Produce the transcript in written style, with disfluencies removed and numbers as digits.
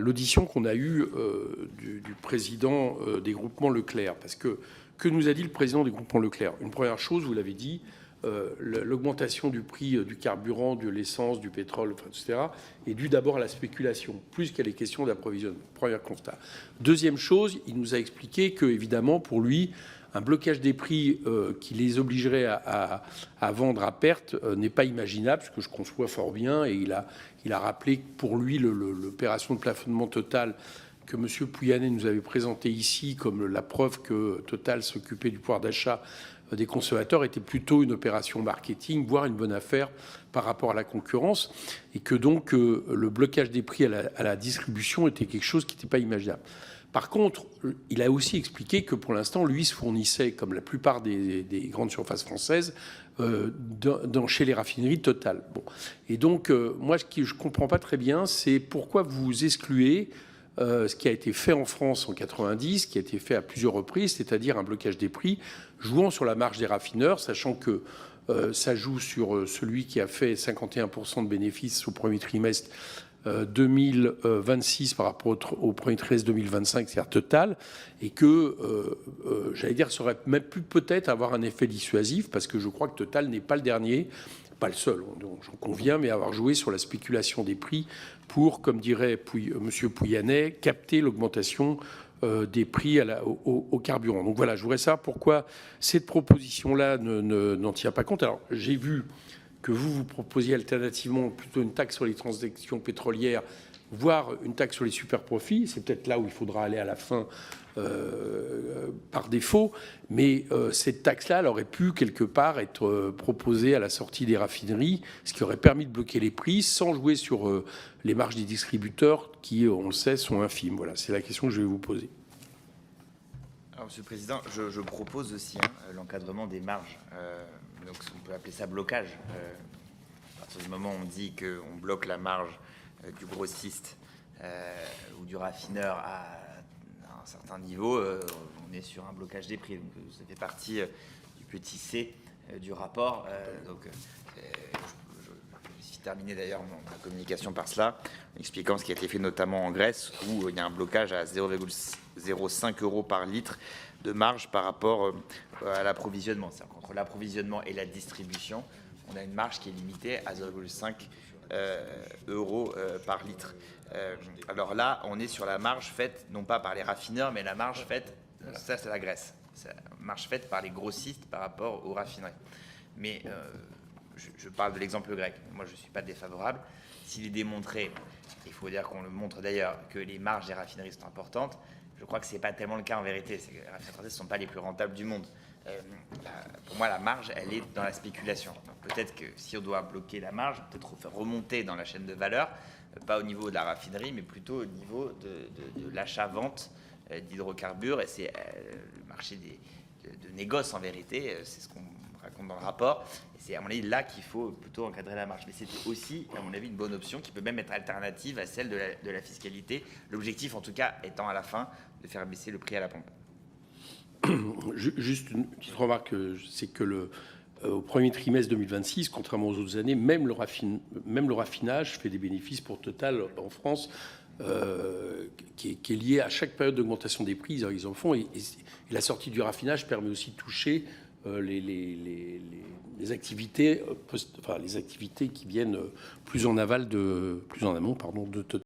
l'audition qu'on a eue du président des groupements Leclerc. Parce que nous a dit le président des groupements Leclerc? Une première chose, vous l'avez dit, l'augmentation du prix du carburant, de l'essence, du pétrole, etc., est due d'abord à la spéculation, plus qu'à les questions d'approvisionnement. Premier constat. Deuxième chose, il nous a expliqué que, évidemment, pour lui, un blocage des prix qui les obligerait à vendre à perte n'est pas imaginable, ce que je conçois fort bien. Et il a rappelé que pour lui, l'opération de plafonnement Total que M. Pouyanné nous avait présenté ici comme la preuve que Total s'occupait du pouvoir d'achat des consommateurs était plutôt une opération marketing, voire une bonne affaire par rapport à la concurrence, et que donc le blocage des prix à la distribution était quelque chose qui n'était pas imaginable. Par contre, il a aussi expliqué que pour l'instant, lui se fournissait, comme la plupart des grandes surfaces françaises, chez les raffineries Total. Bon. Et donc, moi, ce que je ne comprends pas très bien, c'est pourquoi vous excluez ce qui a été fait en France en 90, qui a été fait à plusieurs reprises, c'est-à-dire un blocage des prix, jouant sur la marge des raffineurs, sachant que ça joue sur celui qui a fait 51% de bénéfices au premier trimestre 2026 par rapport au premier trimestre 2025, c'est-à-dire Total, et que, j'allais dire, ça aurait même pu peut-être avoir un effet dissuasif, parce que je crois que Total n'est pas le dernier, pas le seul, j'en conviens, mais avoir joué sur la spéculation des prix pour, comme dirait M. Pouyanné, capter l'augmentation des prix au carburant. Donc voilà, je voudrais savoir pourquoi cette proposition-là n'en tient pas compte. Alors, j'ai vu que vous proposiez alternativement plutôt une taxe sur les transactions pétrolières, voire une taxe sur les superprofits. C'est peut-être là où il faudra aller à la fin par défaut. Mais cette taxe-là, elle aurait pu quelque part être proposée à la sortie des raffineries, ce qui aurait permis de bloquer les prix sans jouer sur les marges des distributeurs qui, on le sait, sont infimes. Voilà, c'est la question que je vais vous poser. Alors, Monsieur le Président, je propose aussi l'encadrement des marges. Donc on peut appeler ça blocage. À partir du moment où on dit qu'on bloque la marge du grossiste ou du raffineur à un certain niveau, on est sur un blocage des prix. Donc ça fait partie du petit C du rapport. Je vais terminer d'ailleurs ma communication par cela, expliquant ce qui a été fait notamment en Grèce, où il y a un blocage à 0,05 € par litre de marge par rapport à l'approvisionnement. C'est-à-dire qu'entre l'approvisionnement et la distribution, on a une marge qui est limitée à 0,5 € par litre. Alors là, on est sur la marge faite, non pas par les raffineurs, mais la marge faite, ça c'est la Grèce, c'est la marge faite par les grossistes par rapport aux raffineries. Mais je parle de l'exemple grec. Moi, je ne suis pas défavorable. S'il est démontré, il faut dire qu'on le montre d'ailleurs, que les marges des raffineries sont importantes, je crois que ce n'est pas tellement le cas en vérité. Les raffineries françaises ne sont pas les plus rentables du monde. Pour moi, la marge, elle est dans la spéculation. Peut-être que si on doit bloquer la marge, peut-être faire remonter dans la chaîne de valeur, pas au niveau de la raffinerie, mais plutôt au niveau de l'achat-vente d'hydrocarbures. Et c'est le marché de négoce en vérité, c'est ce qu'on raconte dans le rapport. Et c'est à mon avis là qu'il faut plutôt encadrer la marge. Mais c'est aussi, à mon avis, une bonne option qui peut même être alternative à celle de la fiscalité. L'objectif, en tout cas, étant à la fin de faire baisser le prix à la pompe. Juste une petite remarque, c'est que au premier trimestre 2026, contrairement aux autres années, même le raffinage fait des bénéfices pour Total en France, qui est lié à chaque période d'augmentation des prix. Ils en font, et la sortie du raffinage permet aussi de toucher les activités, les activités qui viennent plus en amont de Total.